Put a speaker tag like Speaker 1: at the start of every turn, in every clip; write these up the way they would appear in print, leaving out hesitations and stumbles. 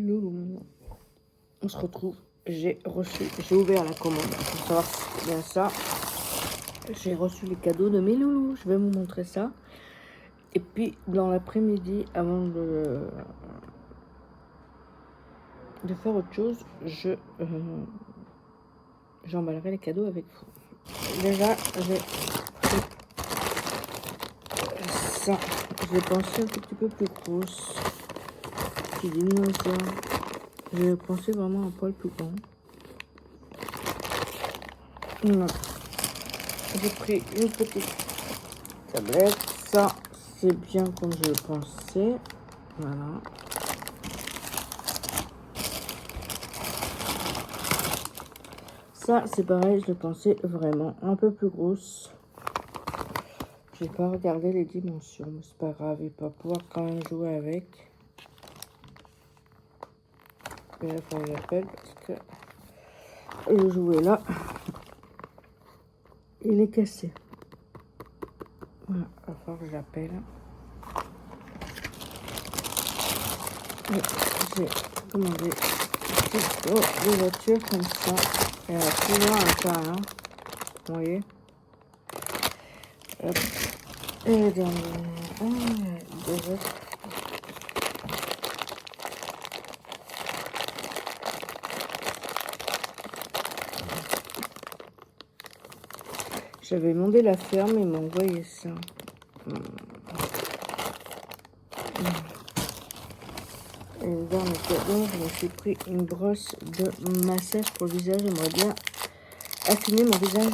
Speaker 1: loulou. On se retrouve. J'ai ouvert la commande pour savoir si c'est bien ça. J'ai reçu les cadeaux de mes loulous. Je vais vous montrer ça. Et puis, dans l'après-midi, avant de faire autre chose, j'emballerai les cadeaux avec vous. Déjà, j'ai ça. Je l'ai pensé un petit peu plus grosse. Petit dinosaure. J'ai pensé vraiment un poil plus grand. Non. J'ai pris une petite tablette. Ça, c'est bien comme je le pensais. Voilà. Ça, c'est pareil, je le pensais vraiment un peu plus grosse. J'ai pas regardé les dimensions, mais c'est pas grave, il va pouvoir quand même jouer avec. Et là, il faut que j'appelle parce que le jouet là, il est cassé. Voilà, il va falloir que j'appelle. J'ai commandé des voitures comme ça. Et elle a plusieurs intérieurs. Vous voyez. Hop. Et le dernier. Deux autres. J'avais demandé la ferme, ils m'ont envoyé ça. Et le dernier cadeau, je me suis pris une brosse de massage pour le visage. J'aimerais bien affiner mon visage.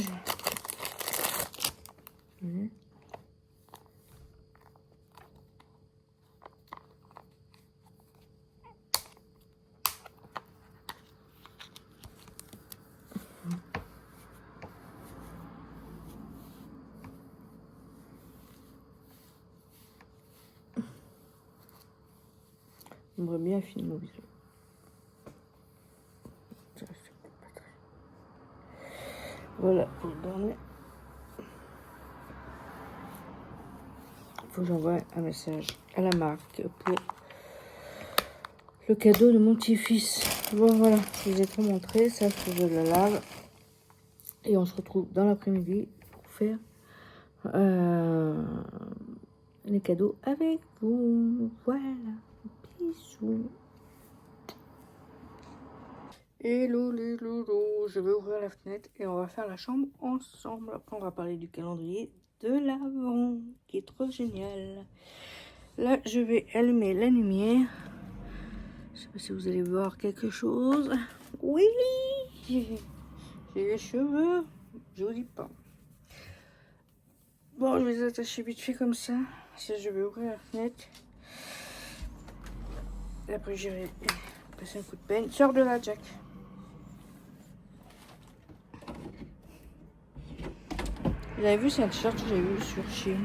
Speaker 1: J'aimerais bien affiner mon visage. Voilà pour le dernier. Il faut que j'envoie un message à la marque pour le cadeau de mon petit-fils. Bon voilà, je vous ai tout montré. Ça, il faut que je le lave. Et on se retrouve dans l'après-midi pour faire les cadeaux avec vous. Voilà. Bisous. Hello les loulous, je vais ouvrir la fenêtre et on va faire la chambre ensemble. Après, on va parler du calendrier de l'Avent, qui est trop génial. Là, je vais allumer la lumière. Je sais pas si vous allez voir quelque chose. Oui, j'ai les cheveux, je vous dis pas. Bon, je vais les attacher vite fait comme ça. Je vais ouvrir la fenêtre. Et après, j'irai passer un coup de peigne. Sors de là, Jack. Vous avez vu, c'est un t-shirt que j'ai vu sur Shein.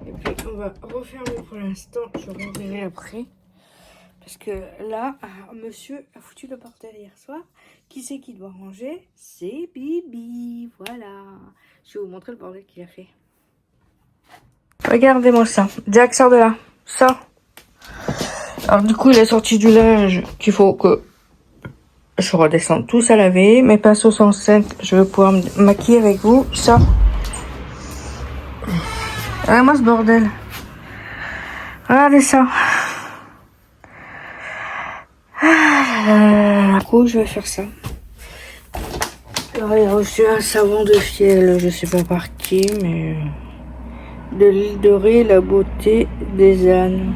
Speaker 1: Et puis on va refermer pour l'instant. Je rouvrirai après. Parce que là, monsieur a foutu le bordel hier soir. Qui c'est qui doit ranger? C'est Bibi. Voilà. Je vais vous montrer le bordel qu'il a fait. Regardez-moi ça. Jack, sors de là. Sors. Alors du coup, il a sorti du linge qu'il faut que je redescends tous à laver. Mes pinceaux sont enceintes. Je vais pouvoir me maquiller avec vous. Ça. Regardez-moi ce bordel. Regardez ça. Du coup, je vais faire ça. Alors, il a reçu un savon de fiel, je sais pas par qui, mais de l'île de Ré, la beauté des ânes.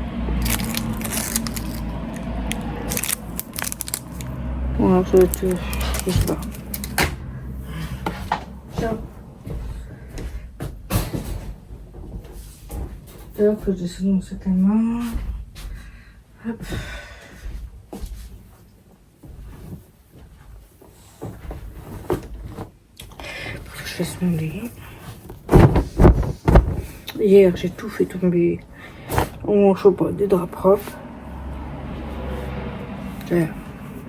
Speaker 1: Voilà, je sais pas. Ciao. Hop, je descends dans cette main. Hop. Faut que je fasse mon lit. Hier, j'ai tout fait tomber. On chauffe pas des draps propres.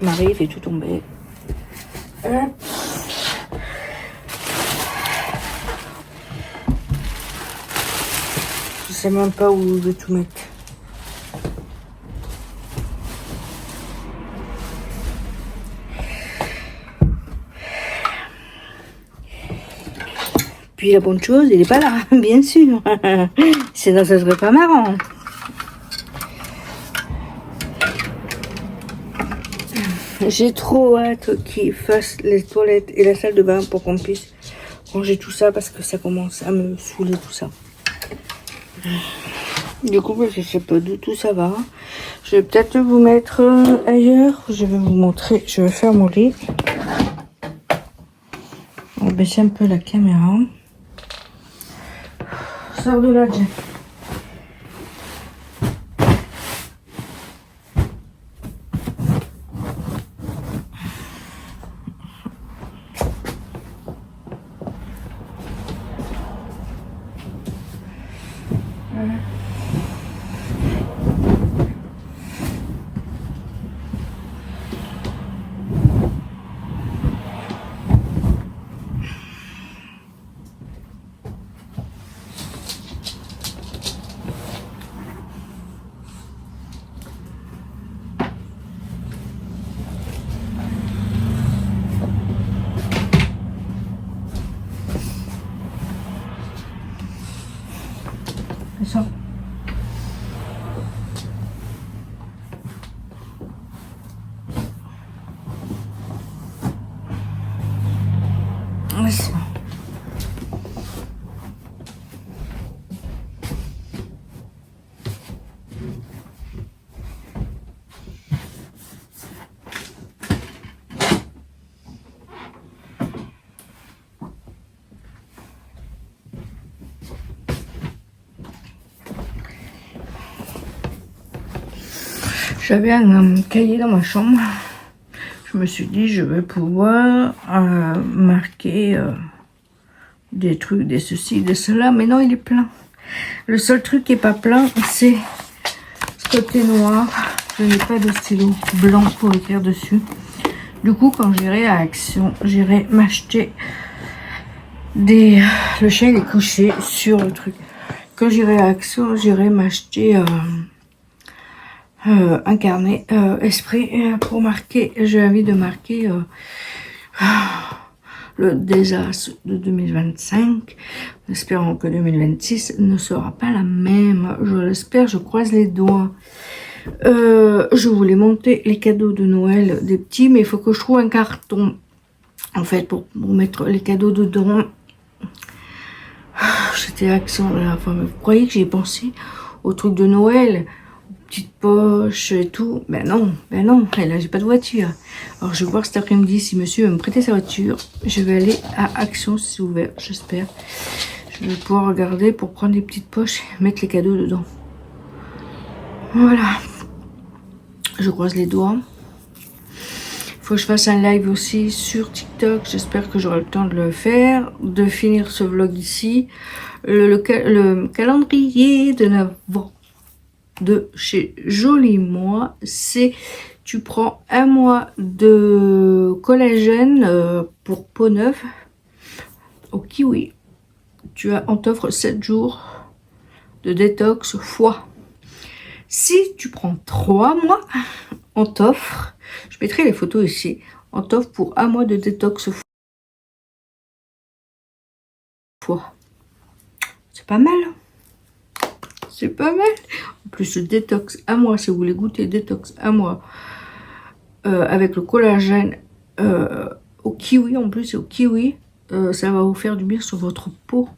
Speaker 1: Marie fait tout tomber. Hop. sais même pas où je vais tout mettre. Puis la bonne chose, il n'est pas là, bien sûr. Sinon, ça serait pas marrant. J'ai trop hâte qu'ils fassent les toilettes et la salle de bain pour qu'on puisse ranger tout ça parce que ça commence à me saouler tout ça. Du coup, je sais pas d'où tout ça va. Je vais peut-être vous mettre ailleurs. Je vais vous montrer. Je vais faire mon lit. On va baisser un peu la caméra. Sors de là, Jack. Ça. Ouais, c'est bon. J'avais un cahier dans ma chambre. Je me suis dit, je vais pouvoir marquer des trucs, des ceci, des cela. Mais non, il est plein. Le seul truc qui n'est pas plein, c'est ce côté noir. Je n'ai pas de stylo blanc pour écrire dessus. Du coup, quand j'irai à Action, j'irai m'acheter des... Le chien il est couché sur le truc. Quand j'irai à Action, j'irai m'acheter... un carnet esprit pour marquer, j'ai envie de marquer le désastre de 2025, en espérant que 2026 ne sera pas la même, je l'espère, je croise les doigts. Je voulais monter les cadeaux de Noël des petits, mais il faut que je trouve un carton en fait pour mettre les cadeaux dedans. J'étais à Action là, enfin, vous croyez que j'ai pensé au truc de Noël, petite poche et tout. Ben non, et là j'ai pas de voiture. Alors je vais voir cet après-midi si monsieur veut me prêter sa voiture. Je vais aller à Action si c'est ouvert, j'espère. Je vais pouvoir regarder pour prendre des petites poches et mettre les cadeaux dedans. Voilà. Je croise les doigts. Il faut que je fasse un live aussi sur TikTok. J'espère que j'aurai le temps de le faire, de finir ce vlog ici. Le calendrier de l'Avent de chez Joli Moi, c'est tu prends un mois de collagène pour peau neuve au kiwi. On t'offre 7 jours de détox foie. Si tu prends 3 mois, on t'offre, je mettrai les photos ici, on t'offre pour un mois de détox foie. C'est pas mal. C'est pas mal. En plus, le détox un mois, si vous voulez goûter détox un mois avec le collagène au kiwi, en plus, c'est au kiwi, ça va vous faire du bien sur votre peau.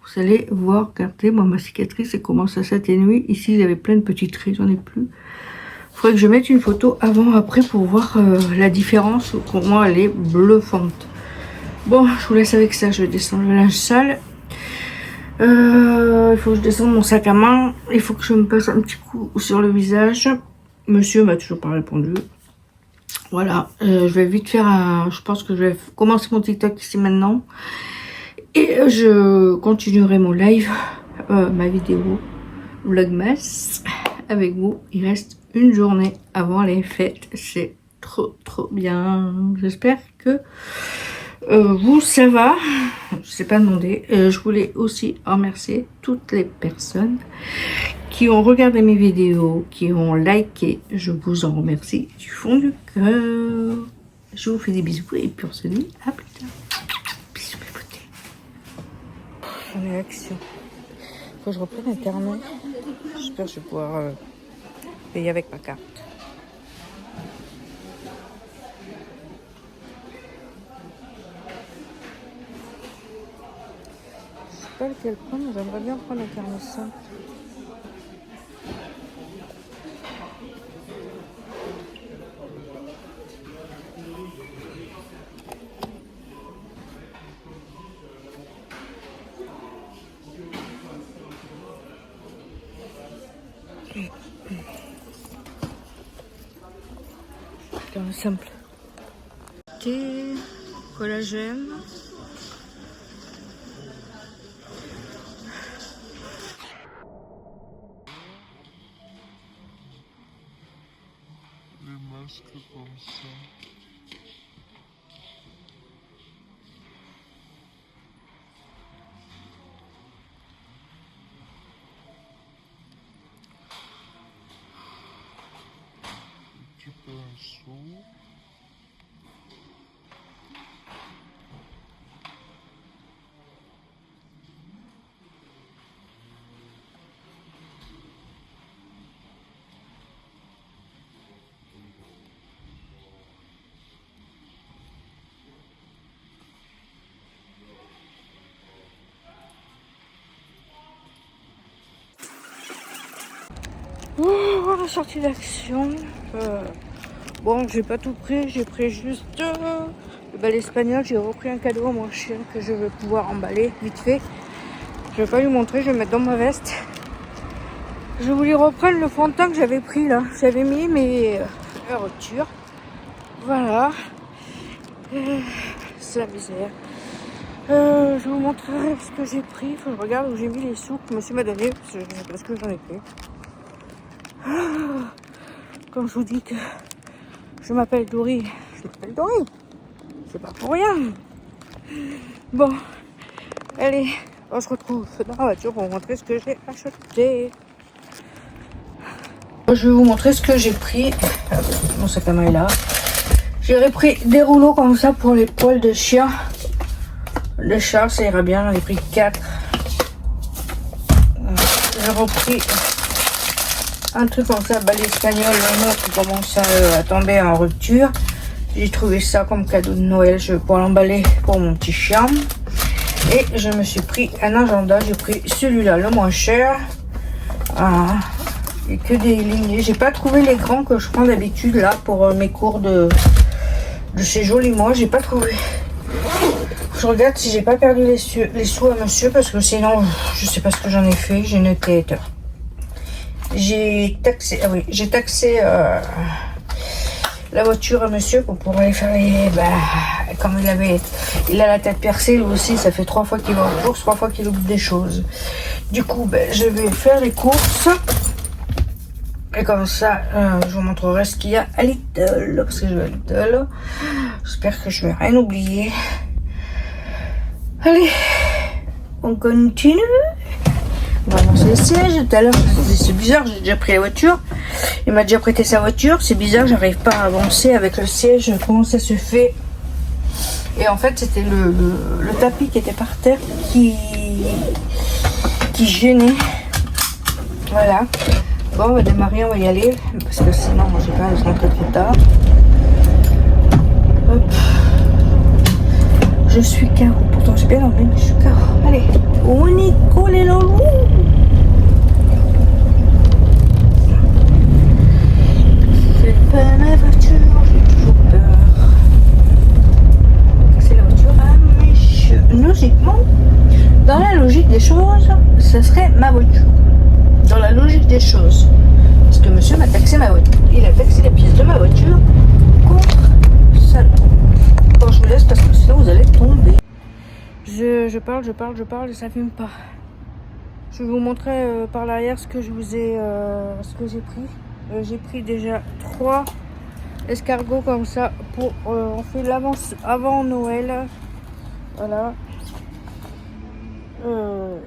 Speaker 1: Vous allez voir, regardez, moi, ma cicatrice, elle commence à s'atténuer. Ici, il y avait plein de petits traits, j'en ai plus. Il faudrait que je mette une photo avant-après pour voir la différence. Pour moi, elle est bluffante. Bon, je vous laisse avec ça. Je vais descendre le linge sale. Il faut que je descende mon sac à main. Il faut que je me passe un petit coup sur le visage. Monsieur m'a toujours pas répondu. Voilà, je vais vite faire un... Je pense que je vais commencer mon TikTok ici maintenant. Et je continuerai mon live, ma vidéo Vlogmas avec vous. Il reste une journée avant les fêtes. C'est trop bien. J'espère que Vous, ça va? Je sais pas demander. Je voulais aussi remercier toutes les personnes qui ont regardé mes vidéos, qui ont liké. Je vous en remercie du fond du cœur. Je vous fais des bisous et puis on se dit à plus tard. Bisous, mes beautés. On est à Action. Faut que je reprenne Internet. J'espère que je vais pouvoir payer avec ma carte. Je sais pas lequel prendre, mais j'aimerais bien prendre un carnet simple. Carnet simple. Thé, collagène.
Speaker 2: Les masques comme ça. Petit pinceau.
Speaker 1: Oh, la sortie d'Action. Bon, j'ai pas tout pris, j'ai pris juste le balai espagnol. J'ai repris un cadeau à mon chien que je vais pouvoir emballer vite fait. Je vais pas lui montrer, je vais le mettre dans ma veste. Je voulais reprendre le fond de teint que j'avais pris là. J'avais mis mes ruptures. Voilà. C'est la misère. Je vous montrerai ce que j'ai pris. Il faut que je regarde où j'ai mis les sous que monsieur m'a donné. Parce que je sais pas ce que j'en ai pris. Comme je vous dis que je m'appelle Dory. Je m'appelle Dory. C'est pas pour rien. Bon. Allez. On se retrouve dans la voiture pour vous montrer ce que j'ai acheté. Je vais vous montrer ce que j'ai pris. Mon sac à main est là. J'ai repris des rouleaux comme ça pour les poils de chien. Le chat, ça ira bien. J'en ai pris 4. J'ai repris un truc comme ça, balai espagnol, qui commence à tomber en rupture. J'ai trouvé ça comme cadeau de Noël. Je vais pouvoir l'emballer pour mon petit chien. Et je me suis pris un agenda. J'ai pris celui-là, le moins cher. Et que des lignées. J'ai pas trouvé les grands que je prends d'habitude là pour mes cours de ces jolis mois. J'ai pas trouvé. Je regarde si j'ai pas perdu les sous à monsieur parce que sinon je sais pas ce que j'en ai fait. J'ai une tête. J'ai taxé. Ah oui, j'ai taxé la voiture à monsieur pour pouvoir aller faire les. Comme il a la tête percée lui aussi. Ça fait 3 fois qu'il va aux courses, 3 fois qu'il oublie des choses. Du coup, je vais faire les courses. Et comme ça, je vous montrerai ce qu'il y a à Lidl. Parce que je vais à Lidl. J'espère que je vais rien oublier. Allez, on continue. On va lancer le siège. Tout à l'heure, c'est bizarre, j'ai déjà pris la voiture. Il m'a déjà prêté sa voiture. C'est bizarre, j'arrive pas à avancer avec le siège. Comment ça se fait? Et en fait, c'était le tapis qui était par terre qui gênait. Voilà. Bon, on va démarrer, on va y aller. Parce que sinon, j'ai pas besoin de trop tard. Hop. Je suis carreau. Pourtant, j'ai bien envie, mais je suis carreau. Allez, on y colle les loulous. C'est pas ma voiture, j'ai toujours peur. C'est la voiture à monsieur. Logiquement, dans la logique des choses, ce serait ma voiture. Dans la logique des choses. Parce que monsieur m'a taxé ma voiture. Il a taxé les pièces de ma voiture contre ça. Bon, je vous laisse parce que sinon vous allez tomber. Je parle et ça fume pas. Je vais vous montrer par l'arrière ce que je vous ai ce que j'ai pris. J'ai pris déjà 3 escargots comme ça pour on fait l'avance avant Noël. Voilà.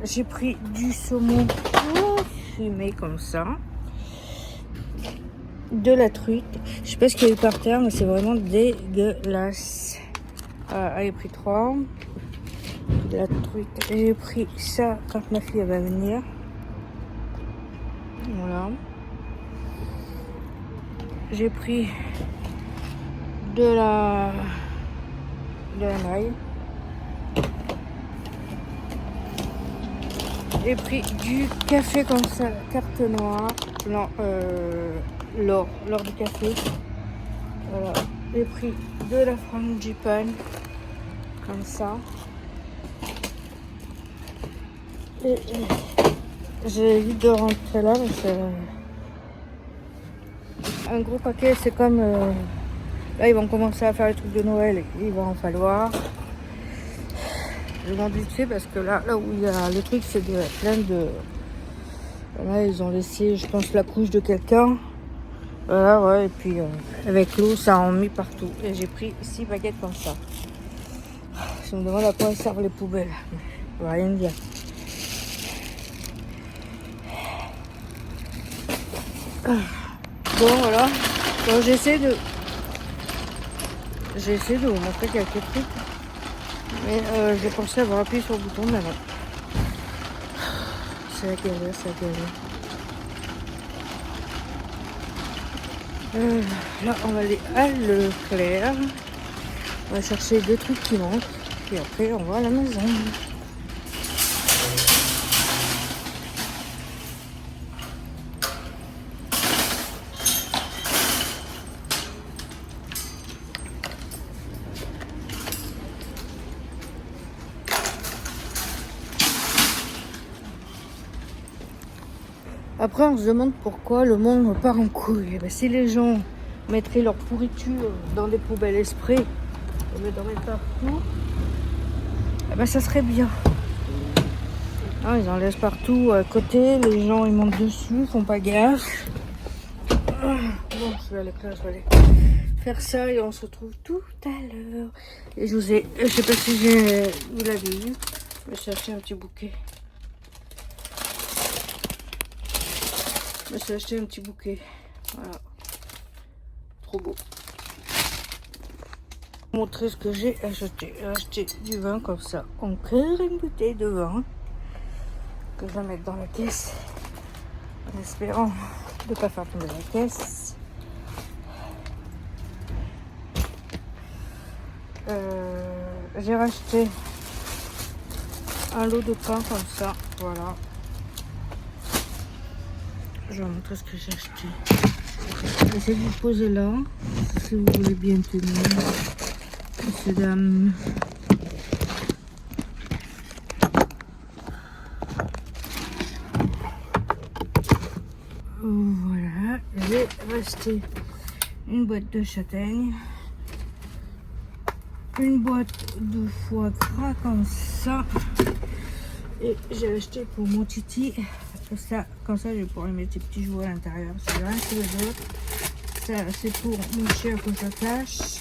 Speaker 1: J'ai pris du saumon fumé comme ça. De la truite. Je sais pas ce qu'il y a eu par terre, mais c'est vraiment dégueulasse. J'ai pris 3. De la truite. J'ai pris ça quand ma fille va venir. Voilà. J'ai pris de la maille. J'ai pris du café comme ça, carte noire. Non, l'or du café. Voilà. J'ai pris de la frangipane comme ça. Et j'ai vite de rentrer là parce que un gros paquet, c'est comme là ils vont commencer à faire les trucs de Noël, il va en falloir. Je m'en dis parce que là où il y a le truc, c'est plein de. Là ils ont laissé, je pense, la couche de quelqu'un. Voilà, ouais, et puis avec l'eau, ça en mis partout. Et j'ai pris 6 paquets comme ça. Je me demande à quoi servent les poubelles. Je peux rien dire. Bon, voilà. Bon, j'essaie de vous montrer quelques trucs. Mais j'ai pensé avoir appuyé sur le bouton, mais non. C'est la galère, c'est la galère. Là, on va aller à Leclerc. On va chercher 2 trucs qui manquent. Puis après, on va à la maison. Après, on se demande pourquoi le monde part en couille. Et ben, si les gens mettraient leur pourriture dans des poubelles exprès, au lieu d'en mettre partout, et ben, ça serait bien. Ah, ils en laissent partout à côté, les gens ils montent dessus, font pas gaffe. Bon, je vais aller faire ça et on se retrouve tout à l'heure. Et je sais pas si vous l'avez vu, je me suis acheté un petit bouquet. Je me suis acheté un petit bouquet. Voilà. Trop beau. Je vais vous montrer ce que j'ai acheté. J'ai acheté du vin comme ça. Encore une bouteille de vin que je vais mettre dans la caisse. En espérant de ne pas faire tomber la caisse. J'ai racheté un lot de pain comme ça. Voilà. Je vais vous montrer ce que j'ai acheté. Essayez de vous poser là, si vous voulez bien tenir, messieurs, dames. Voilà, j'ai resté une boîte de châtaignes, une boîte de foie gras comme ça, et j'ai acheté pour mon titi. Ça, comme ça, je pourrais mettre des petits jouets à l'intérieur. C'est rien que les autres. Ça, c'est pour mon chien que j'attache.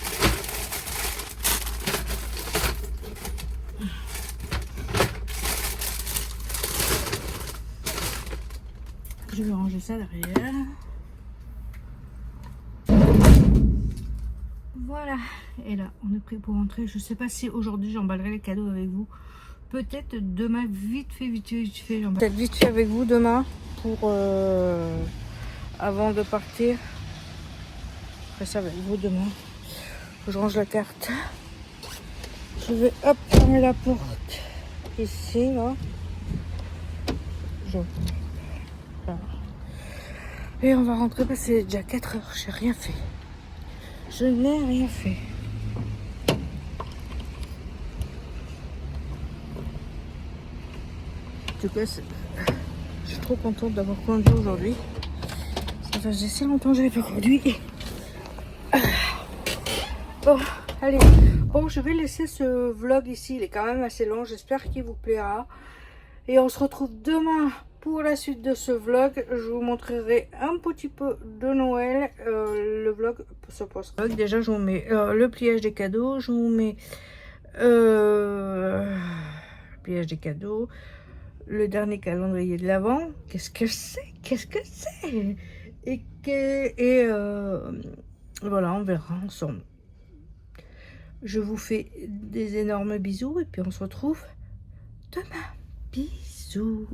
Speaker 1: Je vais ranger ça derrière. Voilà. Et là, on est prêt pour rentrer. Je sais pas si aujourd'hui j'emballerai les cadeaux avec vous. Peut-être demain, vite fait. Peut-être vite fait avec vous demain pour avant de partir. Après ça avec vous demain. Je range la carte. Je vais hop fermer la porte ici là. Voilà. Et on va rentrer parce que c'est déjà 4 heures. J'ai rien fait. Je n'ai rien fait. En tout cas, je suis trop contente d'avoir conduit aujourd'hui. Ça faisait si longtemps que je n'avais pas conduit. Bon, allez. Bon, je vais laisser ce vlog ici. Il est quand même assez long. J'espère qu'il vous plaira. Et on se retrouve demain pour la suite de ce vlog. Je vous montrerai un petit peu de Noël. Le vlog se postera. Déjà, je vous mets le pliage des cadeaux. Je vous mets Piège des cadeaux. Le dernier calendrier de l'Avent. Qu'est-ce que c'est? Qu'est-ce que c'est? Voilà, on verra ensemble. Je vous fais des énormes bisous et puis on se retrouve demain. Bisous.